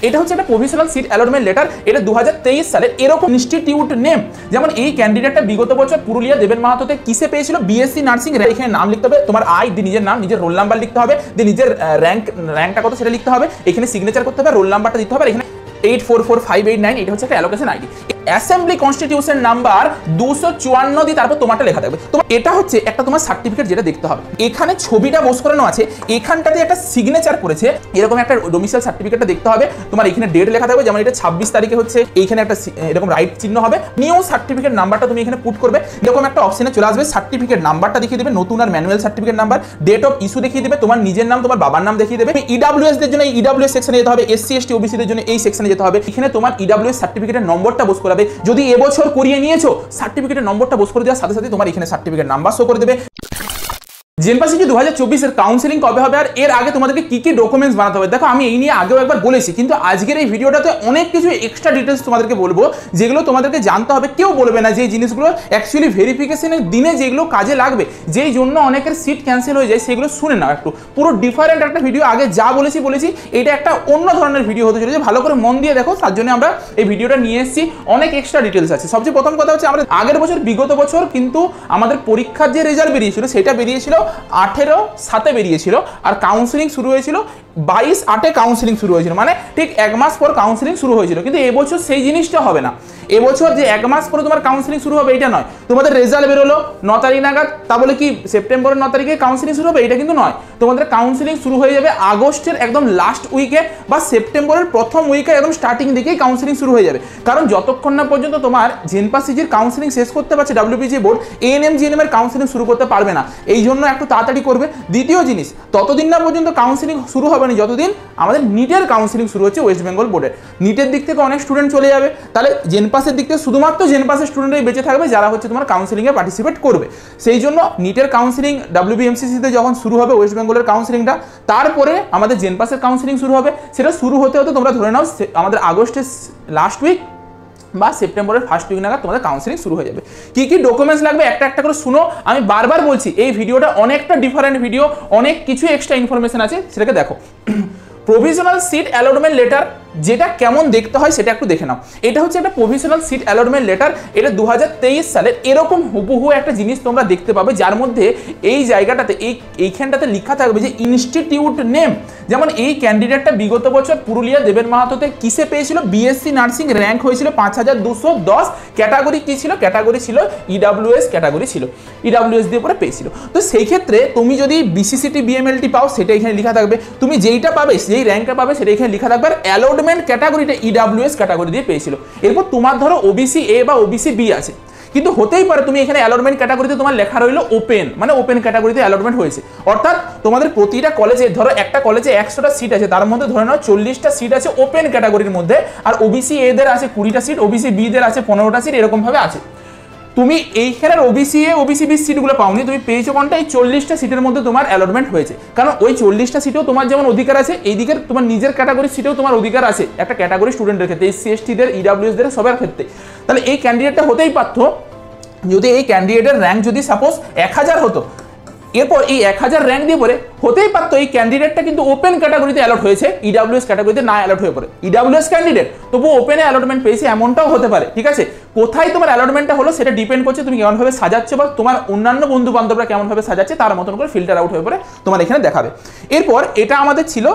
এটা হচ্ছে একটা প্রভিশনাল সিট অ্যালটমেন্ট লেটার। এটা 2023 সালের। এরকম ইনস্টিটিউট নেম, যেমন এই ক্যান্ডিডেটটা বিগত বছর পুরুলিয়া দেবেন মাহাতোতে কিসে পেয়েছিল, বিএসসি নার্সিং। এখানে নাম লিখতে হবে, তোমার নিজের নাম, নিজের রোল নাম্বার লিখতে হবে, নিজের র্যাঙ্কটা কত সেটা লিখতে হবে, এখানে সিগনেচার করতে হবে, রোল নাম্বারটা দিতে হবে, এখানে 844589 এটা হচ্ছে একটা allocation ID. Assembly constitution number 254 দিয়ে তারপর তোমারটা লেখা থাকবে। তোমার এটা হচ্ছে একটা তোমার সার্টিফিকেট যেটা দেখতে হবে। এখানে ছবিটা বোস করানো আছে, এখানটাতে একটা সিগনেচার করেছে, এরকম একটা ডোমিসাইল সার্টিফিকেটটা দেখতে হবে। তোমার এখানে ডেট লেখা থাকবে, যেমন এটা 26 তারিখে হচ্ছে, এইখানে একটা এরকম রাইট চিহ্ন হবে। নিউ সার্টিফিকেট নাম্বারটা তুমি এখানে পুট করবে, এরকম একটা অপশনে চলে আসবে। সার্টিফিকেট নাম্বারটা দেখিয়ে দেবে, নতুন আর manual certificate number, date of issue দেখিয়ে দেবে, তোমার নিজের নাম, তোমার বাবার নাম দেখিয়ে দেবে। ইডব্লিউএস দের জন্য ইডব্লিউএস সেকশনে যেতে হবে, এসসি এসটি ওবিসি দের জন্য এই সেকশনে যেতে হবে। এখানে তোমার ইডব্লিউএস সার্টিফিকেটের নম্বরটা বোস করাবে। যদি এবছর করিয়ে নিয়েছো, সার্টিফিকেটের নম্বরটা বোস করে দেওয়ার সাথে সাথে তোমার এখানে সার্টিফিকেট নাম্বার শো করে দেবে। জেনপাসিজি 2024 এর কাউন্সিলিং কবে হবে আর এর আগে তোমাদেরকে কি কি ডকুমেন্টস বানাতে হবে, দেখো আমি এই নিয়ে আগেও একবার বলেছি, কিন্তু আজকের এই ভিডিওটাতে অনেক কিছু এক্সট্রা ডিটেলস তোমাদেরকে বলবো, যেগুলো তোমাদেরকে জানতে হবে। কেউ বলবে না যে এই জিনিসগুলো অ্যাকচুয়ালি ভেরিফিকেশনের দিনে যেগুলো কাজে লাগবে, যেই জন্য অনেকের সিট ক্যান্সেল হয়ে যায়, সেগুলো শুনে নাও একটু। পুরো ডিফারেন্ট একটা ভিডিও, আগে যা বলেছি এটা একটা অন্য ধরনের ভিডিও হতে চলেছে, ভালো করে মন দিয়ে দেখো। তার জন্য আমরা এই ভিডিওটা নিয়ে এসেছি, অনেক এক্সট্রা ডিটেলস আছে। সবচেয়ে প্রথম কথা হচ্ছে, আমরা আগের বছর বিগত বছর কিন্তু আমাদের পরীক্ষার যে রেজাল্ট বেরিয়েছিল সেটা বেরিয়েছিল 18/7 বেরিয়েছিল, আর কাউন্সিলিং শুরু হয়েছিল 22/8 কাউন্সিলিং শুরু হয়েছিল, মানে ঠিক এক মাস পর কাউন্সিলিং শুরু হয়েছিল। কিন্তু এবছর সেই জিনিসটা হবে না। এবছর যে এক মাস পরে তোমার কাউন্সিলিং শুরু হবে এটা নয়। তোমাদের রেজাল্ট বেরোলো 9 তারিখ নাগাদ, তা বলে কি সেপ্টেম্বরের 9 তারিখে কাউন্সিলিং শুরু হবে, এটা কিন্তু নয়। তোমাদের কাউন্সিলিং শুরু হয়ে যাবে আগস্টের একদম লাস্ট উইকে বা সেপ্টেম্বরের প্রথম উইকে, একদম স্টার্টিং দিকেই কাউন্সিলিং শুরু হয়ে যাবে। কারণ যতক্ষণ না পর্যন্ত তোমার জেনপাসিজির কাউন্সিলিং শেষ করতে পারছে ডব্লিউবিজি বোর্ড, এএনএম জিএনএম এর কাউন্সিলিং শুরু করতে পারবে না। এই জন্য একটু তাড়াতাড়ি করবে। দ্বিতীয় জিনিস, ততদিন না পর্যন্ত কাউন্সিলিং শুরু হবে না যতদিন আমাদের নিটের কাউন্সিলিং শুরু হচ্ছে ওয়েস্ট বেঙ্গল বোর্ডের। নিটের দিক থেকে অনেক স্টুডেন্ট চলে যাবে, তাহলে জেনপাসের দিক থেকে শুধুমাত্র জেনপাসের স্টুডেন্টরাই বেঁচে থাকবে, যারা হচ্ছে তোমার কাউন্সিলিংয়ে পার্টিসিপেট করবে। সেই জন্য নিটের কাউন্সিলিং ডব্লিউবিএমসিসিতে যখন শুরু হবে ওয়েস্ট বেঙ্গলের কাউন্সিলিংটা, তারপরে আমাদের জেনপাসের কাউন্সিলিং শুরু হবে। সেটা শুরু হতে হতে তোমরা ধরে নাও আমাদের আগস্টের লাস্ট উইক বা সেপ্টেম্বরের ফার্স্ট উইক নাগাদ তোমাদের কাউন্সিলিং শুরু হয়ে যাবে। কি কি ডকুমেন্টস লাগবে একটা একটা করে শুনো। আমি বারবার বলছি এই ভিডিওটা অনেকটা ডিফারেন্ট ভিডিও, অনেক কিছু এক্সট্রা ইনফরমেশন আছে, সেটাকে দেখো। প্রভিশনাল সিট অ্যালটমেন্ট লেটার যেটা কেমন দেখতে হয় সেটা একটু দেখে নাও। এটা হচ্ছে একটা প্রভিশনাল সিট অ্যালটমেন্ট লেটার। এটা 2023 সালের। এরকম হুবহু একটা জিনিস তোমরা দেখতে পাবে, যার মধ্যে এই জায়গাটাতে এইখানটাতে লেখা থাকবে যে ইনস্টিটিউট নেম। যেমন এই ক্যান্ডিডেটটা বিগত বছর পুরুলিয়া দেবেন মাহাতোতে কিসে পেয়েছিল, বিএসসি নার্সিং, র্যাঙ্ক হয়েছিল 5210, ক্যাটাগরি কি ছিল, ক্যাটাগরি ছিল ইডব্লিউএস ক্যাটাগরি ছিল, ইডব্লিউএস দিয়ে পরে পেয়েছিল। তো সেই ক্ষেত্রে তুমি যদি বিসিসিটি বিএমএলটি পাও সেটা এখানে লেখা থাকবে, তুমি যেইটা পাবে যেই র্যাঙ্কটা পাবে সেটা এখানে লেখা থাকবে। আর অ্যালটমেন্ট ক্যাটাগরিটা ইডব্লিউএস ক্যাটাগরি দিয়ে পেয়েছিল। এরপর তোমার ধরো ওবিসি এ বা ওবিসি বি আছে, কিন্তু হতেই পারে তুমি এখানে অ্যালটমেন্ট ক্যাটাগরিতে তোমার লেখা রইলো ওপেন, মানে ওপেন ক্যাটাগরিতে অ্যালটমেন্ট হয়েছে। অর্থাৎ তোমাদের প্রতিটা কলেজে, ধরো একটা কলেজে 100টা সিট আছে, তার মধ্যে ধরে নাও 40টা সিট আছে ওপেন ক্যাটাগরির মধ্যে, আর ওবিসি এ দের আছে 20টা সিট, ওবিসি বি দের আছে 15টা সিট, এরকম ভাবে আছে। তুমি এইখানের ওবিসি এ ওবিসি বি সিটগুলো পাওনি, তুমি পেয়েছো কোনটা, এই 40টা সিটের মধ্যে তোমার অ্যালটমেন্ট হয়েছে। কারণ ওই 40টা সিটেও তোমার যেমন অধিকার আছে, এই দিকের তোমার নিজের ক্যাটাগরির সিটেও তোমার অধিকার আছে একটা ক্যাটাগরি স্টুডেন্টের ক্ষেত্রে, এসসি এসটি দের, ইডব্লিউএস দের, সবার ক্ষেত্রে। তাহলে এই ক্যান্ডিডেটটা হতেই পারতো, যদি এই ক্যান্ডিডেটের র্যাঙ্ক যদি সাপোজ 1000 হতো, এরপর এই 1000 র্যাঙ্ক দিয়ে পরে হতেই পারতো এই ক্যান্ডিডেটটা কিন্তু ওপেন ক্যাটাগরিতে অ্যালট হয়েছে, ইডব্লিউএস ক্যাটাগরিতে না অ্যালট হয়ে পড়ে। ইডব্লিউএস ক্যান্ডিডেট তবু ওপেনে অ্যালটমেন্ট পেয়েছে, এমনটাও হতে পারে। ঠিক আছে, কোথায় তোমার অ্যালটমেন্টটা হলো সেটা ডিপেন্ড করছে তুমি কেমনভাবে সাজাচ্ছ, বা তোমার অন্যান্য বন্ধু বান্ধবরা কেমনভাবে সাজাচ্ছে, তার মতন করে ফিল্টার আউট হয়ে পড়ে তোমার এখানে দেখাবে। এরপর এটা আমাদের ছিল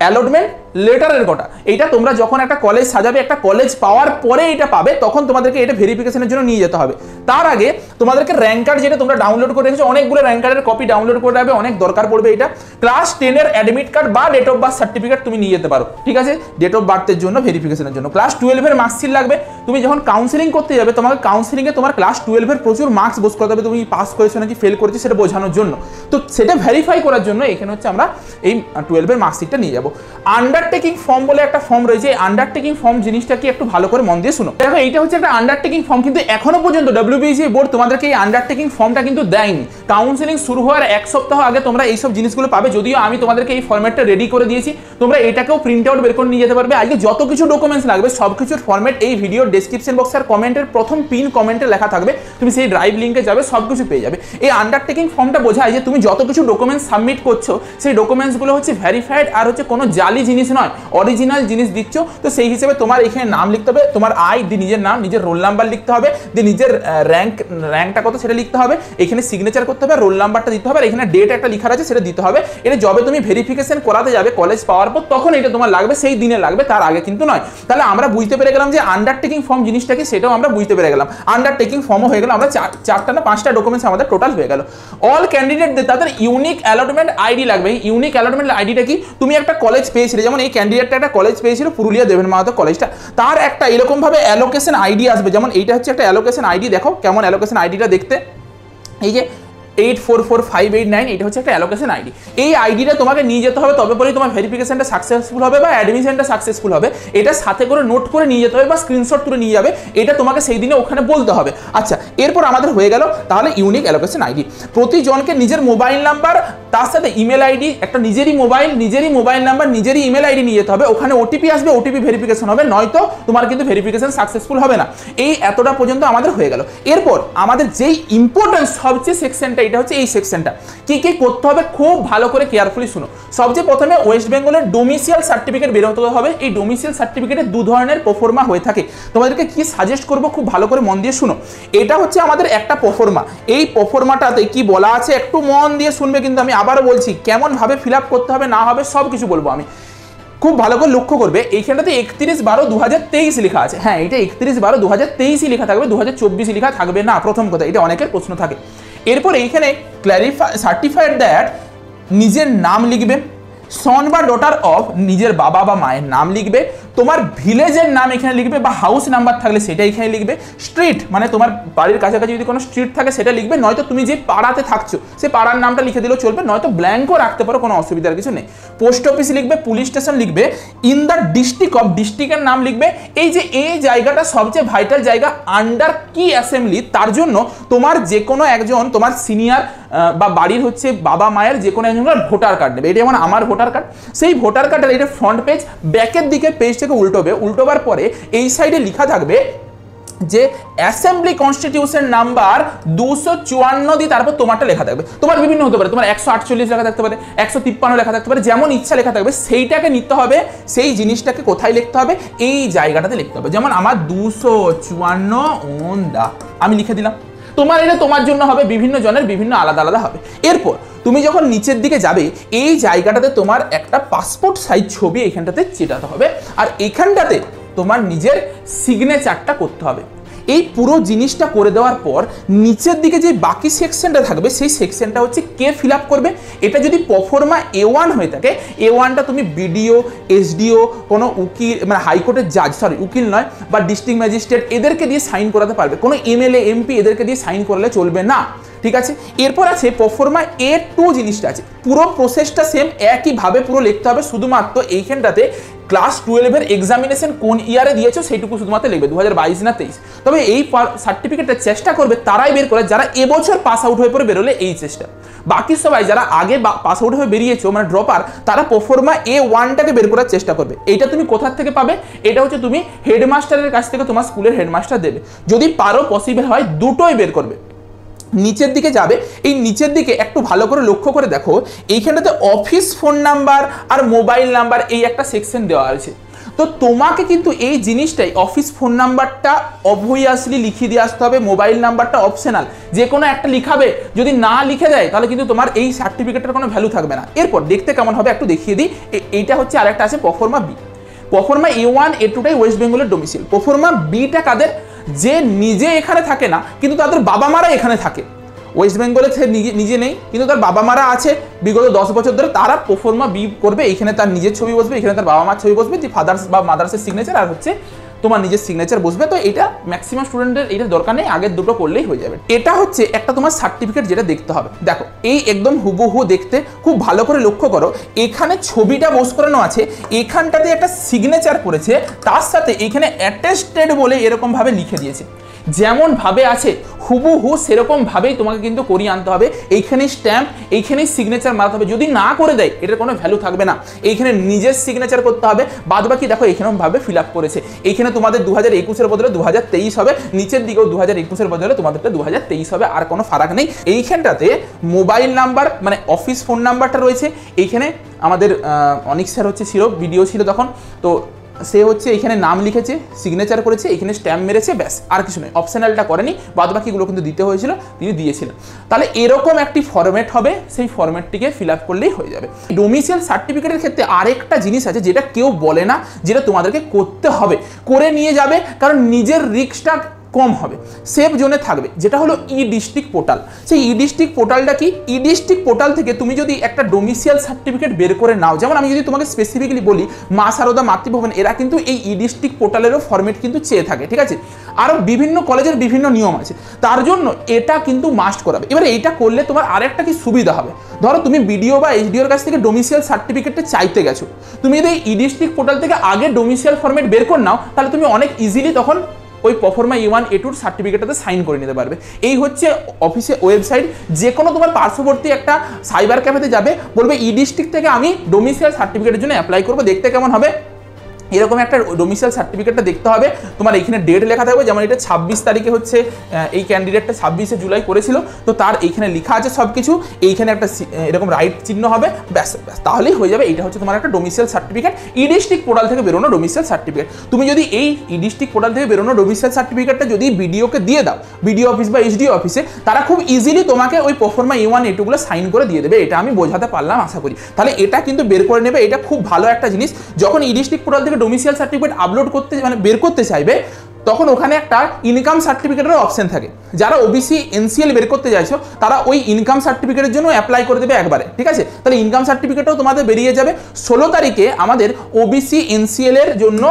অ্যালটমেন্ট লেটারের গোটা। এইটা তোমরা যখন একটা কলেজ সাজাবে, একটা কলেজ পাওয়ার পরে এটা পাবে, তখন তোমাদেরকে এটা ভেরিফিকেশনের জন্য নিয়ে যেতে হবে। তার আগে তোমাদেরকে র্যাঙ্ক কার্ড যেটা তোমরা ডাউনলোড করে রেখেছো, অনেকগুলো র্যাঙ্ক কার্ডের কপি ডাউনলোড করে রাখবে, অনেক দরকার পড়বে। এটা ক্লাস 10 এর অ্যাডমিট কার্ড বা ডেট অফ বার্থ সার্টিফিকেট তুমি নিয়ে যেতে পারো। ঠিক আছে, ডেট অফ বার্থের জন্য ভেরিফিকেশনের জন্য। ক্লাস 12 এর মার্কশিট লাগবে। তুমি যখন কাউন্সিলিং করতে যাবে, তোমাকে কাউন্সিলিংয়ে তোমার ক্লাস 12 এর প্রচুর মার্কস বোঝ করতে হবে, তুমি পাস করেছো নাকি ফেল করেছো সেটা বোঝানোর জন্য। তো সেটা ভেরিফাই করার জন্য এখানে হচ্ছে আমরা এই 12 এর মার্কশিটটা নিয়ে যাবো। আন্ডারটেকিং ফর্ম বলে একটা ফর্ম রয়েছে, এই আন্ডারটেকিং ফর্ম জিনিসটা কি একটু ভালো করে মন দিয়ে শুনো। দেখো এইটা হচ্ছে একটা আন্ডারটেকিং ফর্ম, কিন্তু এখনো পর্যন্ত ডব্লিউবিসি বোর্ড তোমাদেরকে এই আন্ডারটেকিং ফর্মটা কিন্তু দেয়নি। কাউন্সিলিং শুরু হওয়ার 1 সপ্তাহ আগে তোমরা এইসব জিনিসগুলো পাবে, যদিও আমি তোমাদেরকে এই ফরম্যাটটা রেডি করে দিয়েছি, তোমরা এটাকেও প্রিন্ট আউট বের করে নিয়ে যেতে পারবে। আজকে যত কিছু ডকুমেন্টস লাগবে সব কিছুর ফরম্যাট এই ভিডিওর ডেসক্রিপশন বক্সে আর কমেন্টের প্রথম পিন কমেন্টে লেখা থাকবে, তুমি সেই ড্রাইভ লিঙ্কে যাবে, সব কিছু পেয়ে যাবে। এই আন্ডারটেকিং ফর্মটা বোঝায় যে তুমি যত কিছু ডকুমেন্টস সাবমিট করছো সেই ডকুমেন্টসগুলো হচ্ছে ভেরিফাইড আর হচ্ছে কোনো জালি জিনিস নয়, অরিজিনাল জিনিস দিচ্ছ। তো সেই হিসেবে তোমার এখানে নাম লিখতে হবে, তোমার আইডি, নিজের নাম, নিজের রোল নাম্বার লিখতে হবে, দিয়ে নিজের র্যাঙ্কটা কত সেটা লিখতে হবে, এখানে সিগনেচার করতে হবে, রোল নাম্বারটা দিতে হবে, আর এখানে ডেট একটা লেখা আছে সেটা দিতে হবে। এটা যবে তুমি ভেরিফিকেশন করাতে যাবে কলেজ পাওয়ার পর তখন এটা তোমার লাগবে, সেই দিনে লাগবে, তার আগে কিন্তু নয়। তাহলে আমরা বুঝতে পেরে গেলাম যে আন্ডারটেকিং ফর্ম জিনিসটা কি, সেটাও আমরা বুঝতে পেরে গেলাম। আন্ডারটেকিং ফর্মও হয়ে গেল, আমরা চারটা না পাঁচটা ডকুমেন্টস আমাদের টোটাল হয়ে গেল। অল ক্যান্ডিডেটদের তাদের ইউনিক অ্যালটমেন্ট আইডি লাগবে। এই ইউনিক অ্যালটমেন্ট আইডিটা কি, তুমি একটা কলেজ পেয়েছিলে, যেমন এই ক্যান্ডিডেটটা একটা কলেজ পেয়েছিল পুরুলিয়া দেবেন মাহাতো কলেজটা, তার একটা এরকম ভাবে অ্যালোকেশন আইডি আসবে। যেমন এইটা হচ্ছে একটা অ্যালোকেশন আইডি, দেখো কেমন অ্যালোকেশন আইডিটা দেখতে, এই যে 844589, এটা হচ্ছে একটা অ্যালোকেশন আইডি। এই আইডিটা তোমাকে নিয়ে যেতে হবে, তবে পরেই তোমার ভেরিফিকেশনটা সাকসেসফুল হবে বা অ্যাডমিশনটা সাকসেসফুল হবে। এটা সাথে করে নোট করে নিয়ে যেতে হবে বা স্ক্রিনশট তুলে নিয়ে যাবে, এটা তোমাকে সেই দিনে ওখানে বলতে হবে। আচ্ছা, এরপর আমাদের হয়ে গেল তাহলে ইউনিক অ্যালোকেশন আইডি। প্রতিজনকে নিজের মোবাইল নাম্বার, তার সাথে ইমেল আইডি, একটা নিজেরই মোবাইল নাম্বার, নিজেরই ইমেল আইডি নিয়ে যেতে হবে। ওখানে ওটিপি আসবে, ওটিপি ভেরিফিকেশন হবে, নয়তো তোমার কিন্তু ভেরিফিকেশন সাকসেসফুল হবে না। এই এতটা পর্যন্ত আমাদের হয়ে গেল। এরপর আমাদের যেই ইম্পর্টেন্ট সবচেয়ে সেকশনটা, এটা হচ্ছে এই সেকশনটা। কি কি করতে হবে খুব ভালো করে কেয়ারফুলি শুনো। সবচেয়ে প্রথমে ওয়েস্ট বেঙ্গলের ডোমিসিয়াল সার্টিফিকেট বেরোতে হবে। এই ডোমিসিয়াল সার্টিফিকেটে দু ধরনের প্রোফর্মা হয়ে থাকে, তোমাদেরকে কি সাজেস্ট করবো খুব ভালো করে মন দিয়ে শুনো। এটা হচ্ছে আমাদের একটা প্রোফর্মা। এই প্রোফর্মাটাতে কি বলা আছে একটু মন দিয়ে শুনবে, কিন্তু আমি আবারও বলছি কেমন ভাবে ফিল আপ করতে হবে না হবে সব কিছু বলবো আমি, খুব ভালো করে লক্ষ্য করবে। এইখানটাতে 31/12/2023 লেখা আছে। হ্যাঁ, এটা 31/12/2023 লেখা থাকবে, 2024 লেখা থাকবে না, প্রথম কথা, এটা অনেকের প্রশ্ন থাকে। এরপর এইখানে সার্টিফাইড দ্যাট নিজের নাম লিখবে, সন বা ডটার অফ নিজের বাবা বা মায়ের নাম লিখবে, তোমার ভিলেজের নাম এখানে লিখবে বা হাউস নাম্বার থাকলে সেটা এখানে লিখবে, স্ট্রিট মানে তোমার বাড়ির কাছাকাছি যদি কোনো স্ট্রিট থাকে সেটা লিখবে, নয়তো তুমি যে পাড়াতে থাকছো সে পাড়ার নামটা লিখে দিলেও চলবে, নয়তো ব্ল্যাঙ্কও রাখতে পারো, কোনো অসুবিধার কিছু নেই। পোস্ট অফিস লিখবে, পুলিশ স্টেশন লিখবে, ইন দ্য ডিস্ট্রিক্ট অফ ডিস্ট্রিক্টের নাম লিখবে। এই যে এই জায়গাটা সবচেয়ে ভাইটাল জায়গা, আন্ডার কি অ্যাসেম্বলি, তার জন্য তোমার যে কোনো একজন তোমার সিনিয়র বা বাড়ির হচ্ছে বাবা মায়ের যে কোনো একজনের ভোটার কার্ড নেবে। এটা যেমন আমার ভোটার কার্ড, সেই ভোটার কার্ডের এটা ফ্রন্ট পেজ, ব্যাকের দিকে পেজ থেকে উল্টোবার পরে এই সাইডে লেখা থাকবে যে অ্যাসেম্বলি কনস্টিটিউশন নাম্বার 254 দিয়ে তারপর তোমারটা লেখা থাকবে। তোমার বিভিন্ন হতে পারে, তোমার 148 লেখা থাকতে পারে, 153 লেখা থাকতে পারে, যেমন ইচ্ছা লেখা থাকবে, সেইটাকে নিতে হবে। সেই জিনিসটাকে কোথায় লিখতে হবে, এই জায়গাটাতে লিখতে হবে। যেমন আমার 254 অন দা আমি লিখে দিলাম, তোমার এটা তোমার জন্য হবে, বিভিন্ন জনের বিভিন্ন আলাদা আলাদা হবে। এরপর তুমি যখন নিচের দিকে যাবে এই জায়গাটাতে তোমার একটা পাসপোর্ট সাইজ ছবি এখানটাতে চেটাতে হবে, আর এখানটাতে তোমার নিজের সিগনেচারটা করতে হবে। এই পুরো জিনিসটা করে দেওয়ার পর নিচের দিকে যে বাকি সেকশনটা থাকবে সেই সেকশনটা হচ্ছে কে ফিল আপ করবে। এটা যদি প্রফর্মা A1 হয়ে থাকে, A1টা তুমি বিডিও, এসডিও, কোনো উকিল মানে হাইকোর্টের জাজ, উকিল নয়, বা ডিস্ট্রিক্ট ম্যাজিস্ট্রেট, এদেরকে দিয়ে সাইন করাতে পারবে। কোনো এমএলএ, এমপি এদেরকে দিয়ে সাইন করলে চলবে না, ঠিক আছে। এরপর আছে প্রফর্মা A2 জিনিসটা আছে, পুরো প্রসেসটা সেম একইভাবে পুরো লিখতে হবে, শুধুমাত্র এইখানটাতে ক্লাস 12-এর এক্সামিনেশন কোন ইয়ারে দিয়েছো সেইটুকু শুধুমাত্র লিখবে, 2022 না 23। তবে এই সার্টিফিকেটটা চেষ্টা করবে তারাই বের করে যারা এবছর পাস আউট হয়ে পরে বেরোলে এই চেষ্টা। বাকি সবাই যারা আগে পাস আউট হয়ে বেরিয়েছো মানে ড্রপার, তারা প্রফর্মা A1টাকে বের করার চেষ্টা করবে। এইটা তুমি কোথা থেকে পাবে, এটা হচ্ছে তুমি হেডমাস্টারের কাছ থেকে তোমার স্কুলের হেডমাস্টার দেবে, যদি পারো পসিবল হয় দুটোই বের করবে। নিচের দিকে যাবে, এই নিচের দিকে একটু ভালো করে লক্ষ্য করে দেখো, এইখানটাতে অফিস ফোন নাম্বার আর মোবাইল নাম্বার এই একটা সেকশন দেওয়া আছে। তো তোমাকে কিন্তু এই জিনিসটাই অফিস ফোন নাম্বারটা অবভিয়াসলি লিখিয়ে দিয়ে আসতে হবে, মোবাইল নাম্বারটা অপশনাল, যে কোনো একটা লিখাবে। যদি না লিখে যায় তাহলে কিন্তু তোমার এই সার্টিফিকেটের কোনো ভ্যালু থাকবে না। এরপর দেখতে কেমন হবে একটু দেখিয়ে দিই। এইটা হচ্ছে আরেকটা আছে প্রফর্মা বি। প্রফর্মা A1 A2টাই ওয়েস্ট বেঙ্গলের ডোমিসিল। প্রফর্মা বিটা কাদের, যে নিজে এখানে থাকে না কিন্তু তাদের বাবা মারা এখানে থাকে। ওয়েস্ট বেঙ্গলে সে নিজে নেই কিন্তু তার বাবা মারা আছে বিগত 10 বছর ধরে, তারা প্রফর্মা বি করবে। এখানে তার নিজের ছবি বসবে, এখানে তার বাবা মার ছবি বসবে, যে ফাদার্স বা মাদার্সের সিগনেচার আর হচ্ছে তোমার নিজের সিগনেচার বসবে। তো এটা ম্যাক্সিমাম স্টুডেন্টের এটা দরকার নেই, আগের দুটো করলেই হয়ে যাবে। এটা হচ্ছে একটা তোমার সার্টিফিকেট যেটা দেখতে হবে। দেখো এই একদম হুবহু দেখতে, খুব ভালো করে লক্ষ্য করো, এখানে ছবিটা বোস করানো আছে, এখানটাতে একটা সিগনেচার করেছে, তার সাথে এখানে অ্যাটেস্টেড বলে এরকম ভাবে লিখে দিয়েছে। যেমনভাবে আছে হুবহু সেরকমভাবেই তোমাকে কিন্তু করিয়ে আনতে হবে। এইখানেই স্ট্যাম্প, এইখানেই সিগনেচার মারতে হবে। যদি না করে দেয় এটার কোনো ভ্যালু থাকবে না। এইখানে নিজের সিগনেচার করতে হবে, বাদ বাকি দেখো এইখানেভাবে ফিল আপ করেছে। এইখানে তোমাদের 2021-এর বদলে 2023 হবে, নিচের দিকেও 2021-এর বদলে তোমাদেরটা 2023 হবে, আর কোনো ফারাক নেই। এইখানটাতে মোবাইল নাম্বার মানে অফিস ফোন নাম্বারটা রয়েছে। এইখানে আমাদের অনিক স্যার হচ্ছে ছিল, ভিডিও ছিল তখন, তো সে হচ্ছে এখানে নাম লিখেছে, সিগনেচার করেছে, এখানে স্ট্যাম্প মেরেছে, ব্যাস আর কিছু নয়। অপশনালটা করেনি, বাদ বাকিগুলো কিন্তু দিতে হয়েছিল, তিনি দিয়েছিলেন। তাহলে এরকম একটি ফরম্যাট হবে, সেই ফরম্যাটটিকে ফিল আপ করলেই হয়ে যাবে। ডোমিসাইল সার্টিফিকেটের ক্ষেত্রে আরেকটা জিনিস আছে যেটা কেউ বলে না, যেটা তোমাদেরকে করতে হবে, করে নিয়ে যাবে, কারণ নিজের রিস্কটা কম হবে, সেফ জোনে থাকবে, যেটা হলো ই ডিস্ট্রিক্ট পোর্টাল। সেই ই ডিস্ট্রিক্ট পোর্টালটা কি? ই ডিস্ট্রিক্ট পোর্টাল থেকে তুমি যদি একটা ডোমিসাইল সার্টিফিকেট বের করে নাও, যেমন আমি যদি তোমাকে স্পেসিফিকলি বলি মা সারদা মাতৃভবন, এরা কিন্তু এই ই ডিস্ট্রিক্ট পোর্টালেরও ফরম্যাট কিন্তু চেয়ে থাকে, ঠিক আছে? আরও বিভিন্ন কলেজের বিভিন্ন নিয়ম আছে, তার জন্য এটা কিন্তু মাস্ট করাবে। এবারে এইটা করলে তোমার আরেকটা কি সুবিধা হবে, ধরো তুমি বিডিও বা এইচডিওর কাছ থেকে ডোমিসাইল সার্টিফিকেটটা চাইতে গেছো, তুমি যদি ই ডিস্ট্রিক্ট পোর্টাল থেকে আগে ডোমিসাইল ফরম্যাট বের করে নাও, তাহলে তুমি অনেক ইজিলি তখন ওই প্রফর্মা E1 A2 সার্টিফিকেটটাতে সাইন করে নিতে পারবে। এই হচ্ছে অফিসে ওয়েবসাইট, যে কোনো তোমার পার্শ্ববর্তী একটা সাইবার ক্যাফেতে যাবে, বলবে ই ডিস্ট্রিক্ট থেকে আমি ডোমিসাইল সার্টিফিকেটের জন্য অ্যাপ্লাই করবো, দেখতে কেমন হবে এরকম একটা ডোমিসাইল সার্টিফিকেটটা দেখতে হবে। তোমার এইখানে ডেট লেখা থাকবে, যেমন এটা 26 তারিখে হচ্ছে এই ক্যান্ডিডেটটা 26শে জুলাই করেছিল, তো তার এইখানে লেখা আছে সব কিছু, এইখানে একটা এরকম রাইট চিহ্ন হবে, ব্যাস ব্যাস তাহলেই হয়ে যাবে। এইটা হচ্ছে তোমার একটা ডোমিসাইল সার্টিফিকেট, ই ডিস্ট্রিক্ট পোর্টাল থেকে বেরোনো ডোমিসাইল সার্টিফিকেট। তুমি যদি এই ই ডিস্ট্রিক্ট পোর্টাল থেকে বেরোনো ডোমিসাইল সার্টিফিকেটটা যদি বিডিওকে দিয়ে দাও, বিডিও অফিস বা এইচডিও অফিসে, তারা খুব ইজিলি তোমাকে ওই প্রফর্মা E1 A2 গুলো সাইন করে দিয়ে দেবে। এটা আমি বোঝাতে পারলাম আশা করি। তাহলে এটা কিন্তু বের করে নেবে, এটা খুব ভালো একটা জিনিস। যখন ই ডিস্ট্রিক্ট পোর্টাল থেকে ডোমিসাইল সার্টিফিকেট আপলোড করতে মানে বের করতে চাইবে, তখন ওখানে একটা ইনকাম সার্টিফিকেটের অপশন থাকে। যারা ওবিসি এনসিএল বের করতে চাইছো, তারা ওই ইনকাম সার্টিফিকেটের জন্য অ্যাপ্লাই করে দেবে একবারে, ঠিক আছে? তাহলে ইনকাম সার্টিফিকেটও তোমাদের বেরিয়ে যাবে। 16 তারিখে আমাদের ওবিসি এনসিএল এর জন্য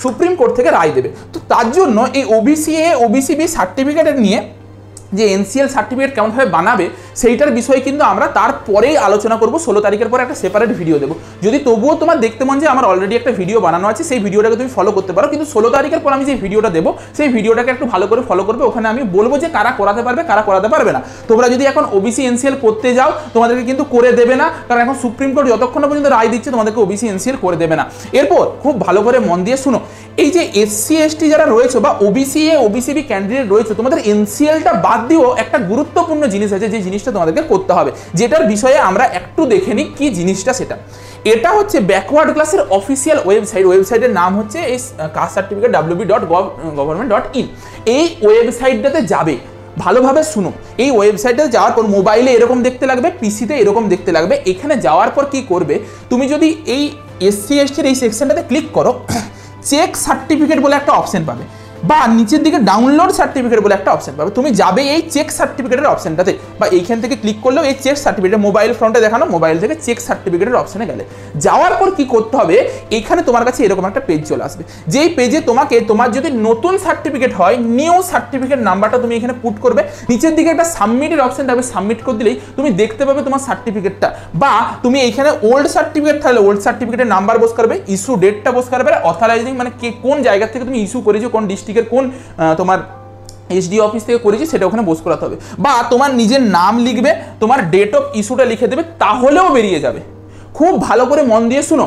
সুপ্রিম কোর্ট থেকে রায় দেবে, তো তার জন্য এই ওবিসি এ ওবিসি বি সার্টিফিকেটের নিয়ে যে এনসিএল সার্টিফিকেট কেমনভাবে বানাবে সেইটার বিষয়ে কিন্তু আমরা তারপরেই আলোচনা করব। 16 তারিখের পরে একটা সেপারেট ভিডিও দেবো। যদি তবুও তোমার দেখতে মন যে আমার অলরেডি একটা ভিডিও বানানো আছে, সেই ভিডিওটাকে তুমি ফলো করতে পারো, কিন্তু 16 তারিখের পর আমি যে ভিডিওটা দেবো সেই ভিডিওটাকে একটু ভালো করে ফলো করবে। ওখানে আমি বলবো যে কারা করাতে পারবে, কারা করাতে পারবে না। তোমরা যদি এখন ওবিসি এনসিএল করতে যাও, তোমাদেরকে কিন্তু করে দেবে না, কারণ এখন সুপ্রিম কোর্ট যতক্ষণ পর্যন্ত রায় দিচ্ছে তোমাদেরকে ওবিসি এনসিএল করে দেবে না। এরপর খুব ভালো করে মন দিয়ে শুনো, এই যে এসসি এসটি যারা রয়েছে বা OBC A OBC B candidate রয়েছে, তোমাদের এনসিএলটা বাদ দিয়েও একটা গুরুত্বপূর্ণ জিনিস আছে, যে জিনিসটা তোমাদেরকে করতে হবে, যেটার বিষয়ে আমরা একটু দেখে নিই কি জিনিসটা। সেটা এটা হচ্ছে ব্যাকওয়ার্ড ক্লাসের অফিসিয়াল ওয়েবসাইট। ওয়েবসাইটের নাম হচ্ছে এই কাস্ট সার্টিফিকেট www.gov.in। এই ওয়েবসাইটটাতে যাবে, ভালোভাবে শুনো। এই ওয়েবসাইটে যাওয়ার পর মোবাইলে এরকম দেখতে লাগবে, পিসিতে এরকম দেখতে লাগবে। এখানে যাওয়ার পর কি করবে, তুমি যদি এই এসসি এসটির এই সেকশনটাতে ক্লিক করো, চেক সার্টিফিকেট বলে একটা অপশন পাবে, বা নিচের দিকে ডাউনলোড সার্টিফিকেট বলে একটা অপশন পাবে। তুমি যাবে এই চেক সার্টিফিকেটের অপশনটাতে, বা এইখান থেকে ক্লিক করলেও এই চেক সার্টিফিকেট মোবাইল ফ্রন্টে দেখানো, মোবাইল থেকে চেক সার্টিফিকেটের অপশনে গেলে, যাওয়ার পর কি করতে হবে, এখানে তোমার কাছে এরকম একটা পেজ চলে আসবে। যেই পেজে তোমাকে তোমার যদি নতুন সার্টিফিকেট হয়, নিউ সার্টিফিকেট নাম্বারটা তুমি এখানে পুট করবে। নিচের দিকে একটা সাবমিটের অপশন থাকবে, সাবমিট করে দিলেই তুমি দেখতে পাবে তোমার সার্টিফিকেটটা। বা তুমি এইখানে ওল্ড সার্টিফিকেট থাকলে ওল্ড সার্টিফিকেটের নাম্বার বস করবে, ইস্যু ডেটটা বস করবে, অথরাইজিং মানে কোন জায়গা থেকে তুমি ইস্যু করেছো, কোন ডিস্ট্রিক্টের কোন তোমার এইচডি অফিস থেকে করেছি সেটা ওখানে বস করাতে হবে। বা তোমার নিজের নাম লিখবে, তোমার ডেট অফ ইস্যুটা লিখে দেবে, তাহলেও বেরিয়ে যাবে। খুব ভালো করে মন দিয়ে শুনো,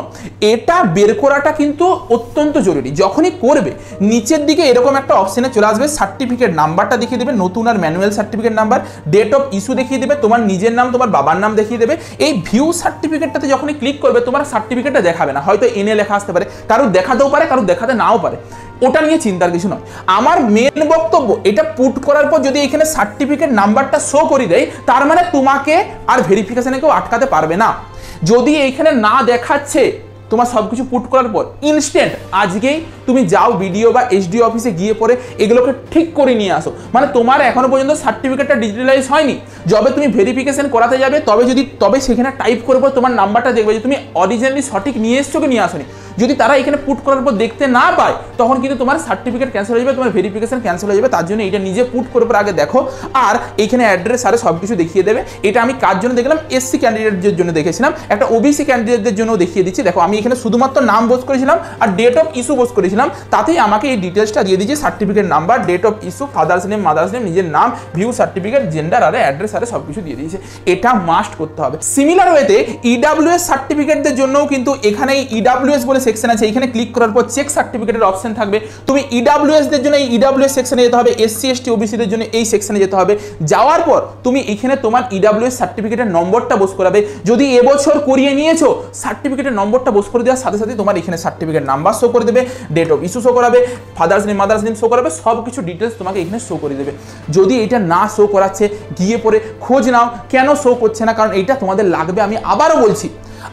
এটা বের করাটা কিন্তু অত্যন্ত জরুরি। যখনই করবে নিচের দিকে এরকম একটা অপশনে চলে আসবে, সার্টিফিকেট নাম্বারটা দেখিয়ে দেবে, নতুন আর manual certificate number, date of issue দেখিয়ে দেবে, তোমার নিজের নাম তোমার বাবার নাম দেখিয়ে দেবে। এই ভিউ সার্টিফিকেটটাতে যখনই ক্লিক করবে, তোমার সার্টিফিকেটটা দেখাবে না, হয়তো এনে লেখা আসতে পারে, কারোর দেখাতেও পারে, কারোর দেখাতে নাও পারে। ওটা নিয়ে চিন্তার কিছু নয়। আমার মেন বক্তব্য, এটা পুট করার পর যদি এখানে সার্টিফিকেট নাম্বারটা শো করে দেয়, তার মানে তোমাকে আর ভেরিফিকেশনে কেউ আটকাতে পারবে না। যদি এইখানে না দেখাচ্ছে, তোমার সবকিছু পুট করার পর ইনস্ট্যান্ট আজকেই তুমি যাও বিডিও বা এইচডি অফিসে গিয়ে পরে এগুলোকে ঠিক করে নিয়ে আসো। মানে তোমার এখনো পর্যন্ত সার্টিফিকেটটা ডিজিটালাইজ হয়নি, যবে তুমি ভেরিফিকেশন করাতে যাবে তবে সেখানে টাইপ করে পর তোমার নাম্বারটা দেখবে যে তুমি অরিজিনালি সঠিক নিয়ে এসছো কি নিয়ে আসোনি। যদি তারা এখানে পুট করার পর দেখতে না পায়, তখন কিন্তু তোমার সার্টিফিকেট ক্যান্সেল হয়ে যাবে, তোমার ভেরিফিকেশন ক্যান্সেল হয়ে যাবে। তার জন্য এটা নিজে পুট করে পর আগে দেখো, আর এখানে অ্যাড্রেস আরে সব কিছু দেখিয়ে দেবে। এটা আমি কার জন্য দেখলাম, এসসি ক্যান্ডিডেটদের জন্য দেখেছিলাম, একটা ওবিসি ক্যান্ডিডেটদের জন্য দেখিয়ে দিচ্ছি। দেখো আমি এখানে শুধুমাত্র নাম বোস করেছিলাম আর ডেট অফ ইস্যু বোস করেছিলাম। দিয়েছিলাম তাতেই আমাকে এই ডিটেলসটা দিয়ে দিয়েছে, certificate number, date of issue, father's name, mother's name, নিজের নাম, ভিউ সার্টিফিকেট, জেন্ডার আরে অ্যাড্রেস আরে সব কিছু দিয়ে দিয়েছে। এটা মাস্ট করতে হবে। সিমিলার ওয়েতে ইডাব্লিউএস সার্টিফিকেটদের জন্যও কিন্তু এখানে ইডাব্লিউএস বলে সেকশন আছে, এখানে ক্লিক করার পর চেক সার্টিফিকেটের অপশন থাকবে। তুমি ইডাব্লিউএস দের জন্য এই ইডাব্লিউএস সেকশনে যেতে হবে, এসসি এসটি ওবিসি দের জন্য এই সেকশনে যেতে হবে। যাওয়ার পর তুমি এখানে তোমার ইডাব্লিউএস সার্টিফিকেটের নম্বরটা বস করাবে। যদি এবছর করিয়ে নিয়েছো সার্টিফিকেটের নম্বরটা বস করে দেওয়ার সাথে সাথে তোমার এখানে সার্টিফিকেট নাম্বার শো করে দেবে, ডেট অফ ইস্যু শো করাবে, father's name mother's name show করাবে, সব কিছু ডিটেলস তোমাকে এখানে শো করে দেবে। যদি এটা না শো করাচ্ছে গিয়ে পরে খোঁজ নাও কেন শো করছে না, কারণ এইটা তোমাদের লাগবে, আমি আবারও বলছি।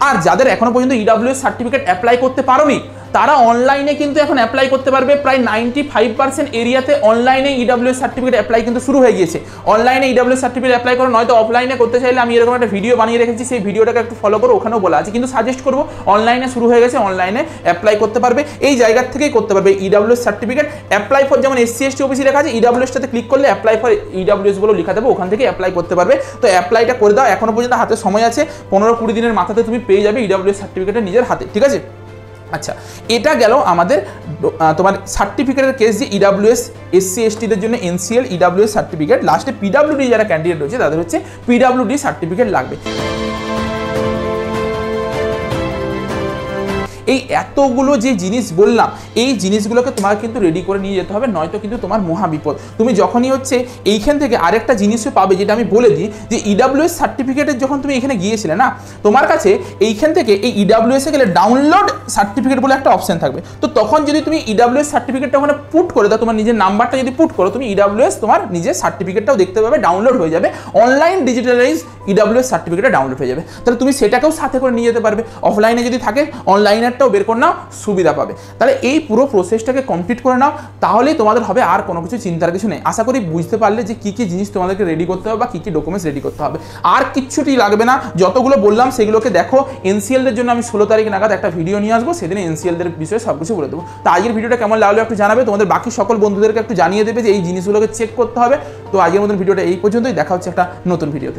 আর যাদের এখনো পর্যন্ত ইডাব্লিউএস সার্টিফিকেট অ্যাপ্লাই করতে পারোনি তারা অনলাইনে কিন্তু এখন অ্যাপ্লাই করতে পারবে। প্রায় 95% এরিয়াতে অনলাইনে ইডাব্লিউএস সার্টিফিকেট অ্যাপ্লাই কিন্তু শুরু হয়ে গিয়েছে। অনলাইনে ইডাব্লিউএস সার্টিফিকেট অ্যাপ্লাই করো, নয়তো অফলাইনে করতে চাইলে আমি এরকম একটা ভিডিও বানিয়ে রেখেছি, সেই ভিডিওটাকে একটু ফলো করো, ওখানেও বলা আছে। কিন্তু সাজেস্ট করবো অনলাইনে শুরু হয়ে গেছে, অনলাইনে অ্যাপ্লাই করতে পারবে, এই জায়গার থেকেই করতে পারবে। ইডাব্লিউএস সার্টিফিকেট অ্যাপ্লাই ফর, যেমন এসসি এসটি ওবিসি লেখা আছে, ইডাব্লিউএসটাতে ক্লিক করলে অ্যাপ্লাই ফর ইডাব্লিউএস বলে লেখা দেবো, ওখান থেকে অ্যাপ্লাই করতে পারবে। তো অ্যাপ্লাইটা করে দাও, এখনো পর্যন্ত হাতে সময় আছে, 15-20 দিনের মাথাতে তুমি পেয়ে যাবে ইডাব্লিউএস সার্টিফিকেটটা নিজের হাতে, ঠিক আছে? আচ্ছা, এটা গেল আমাদের তোমার সার্টিফিকেটের কেস, যে ইডাব্লিউএস এসসি এসটিদের জন্য এনসিএল ইডাব্লিউএস সার্টিফিকেট, লাস্টে পিডাব্লিউডি যারা ক্যান্ডিডেট রয়েছে তাদের হচ্ছে পিডাব্লিউডি সার্টিফিকেট লাগবে। এই এতগুলো যে জিনিস বললাম, এই জিনিসগুলোকে তোমাকে কিন্তু রেডি করে নিয়ে যেতে হবে, নয়তো কিন্তু তোমার মহাবিপদ। তুমি যখনই হচ্ছে এইখান থেকে আরেকটা জিনিসও পাবে, যেটা আমি বলে দিই, যে ইডাব্লিউএস সার্টিফিকেটের যখন তুমি এখানে গিয়েছিলে না, তোমার কাছে এইখান থেকে এই ইডাব্লিউএস এ গেলে ডাউনলোড সার্টিফিকেট বলে একটা অপশন থাকবে। তো তখন যদি তুমি ইডাব্লিউএস সার্টিফিকেটটা ওখানে পুট করে দাও, তোমার নিজের নাম্বারটা যদি পুট করো, তুমি ইডাব্লিউএস তোমার নিজের সার্টিফিকেটটাও দেখতে পাবে, ডাউনলোড হয়ে যাবে, অনলাইন ডিজিটালাইজ ইডাব্লিউএস সার্টিফিকেটটা ডাউনলোড হয়ে যাবে। তাহলে তুমি সেটাকেও সাথে করে নিয়ে যেতে পারবে, অফলাইনে যদি থাকে অনলাইনেরটাও বের করে নাও, সুবিধা পাবে। তাহলে এই পুরো প্রসেসটাকে কমপ্লিট করে নাও, তাহলেই তোমাদের হবে, আর কোনো কিছু চিন্তার কিছু নেই। আশা করি বুঝতে পারলে যে কী কী জিনিস তোমাদেরকে রেডি করতে হবে বা কী কী ডকুমেন্টস রেডি করতে হবে। আর কিচ্ছুটি লাগবে না, যতগুলো বললাম সেগুলোকে দেখো। এনসিএলদের জন্য আমি 16 তারিখ নাগাদ একটা ভিডিও নিয়ে আসবো, সেদিন এনসিএলদের বিষয়ে সব কিছু বলে দেবো। তো আজকের ভিডিওটা কেমন লাগলো একটু জানাবে, তোমাদের বাকি সকল বন্ধুদেরকে একটু জানিয়ে দেবে যে এই জিনিসগুলোকে চেক করতে হবে। তো আজকের মতন ভিডিওটা এই পর্যন্তই, দেখা হচ্ছে একটা নতুন ভিডিওতে।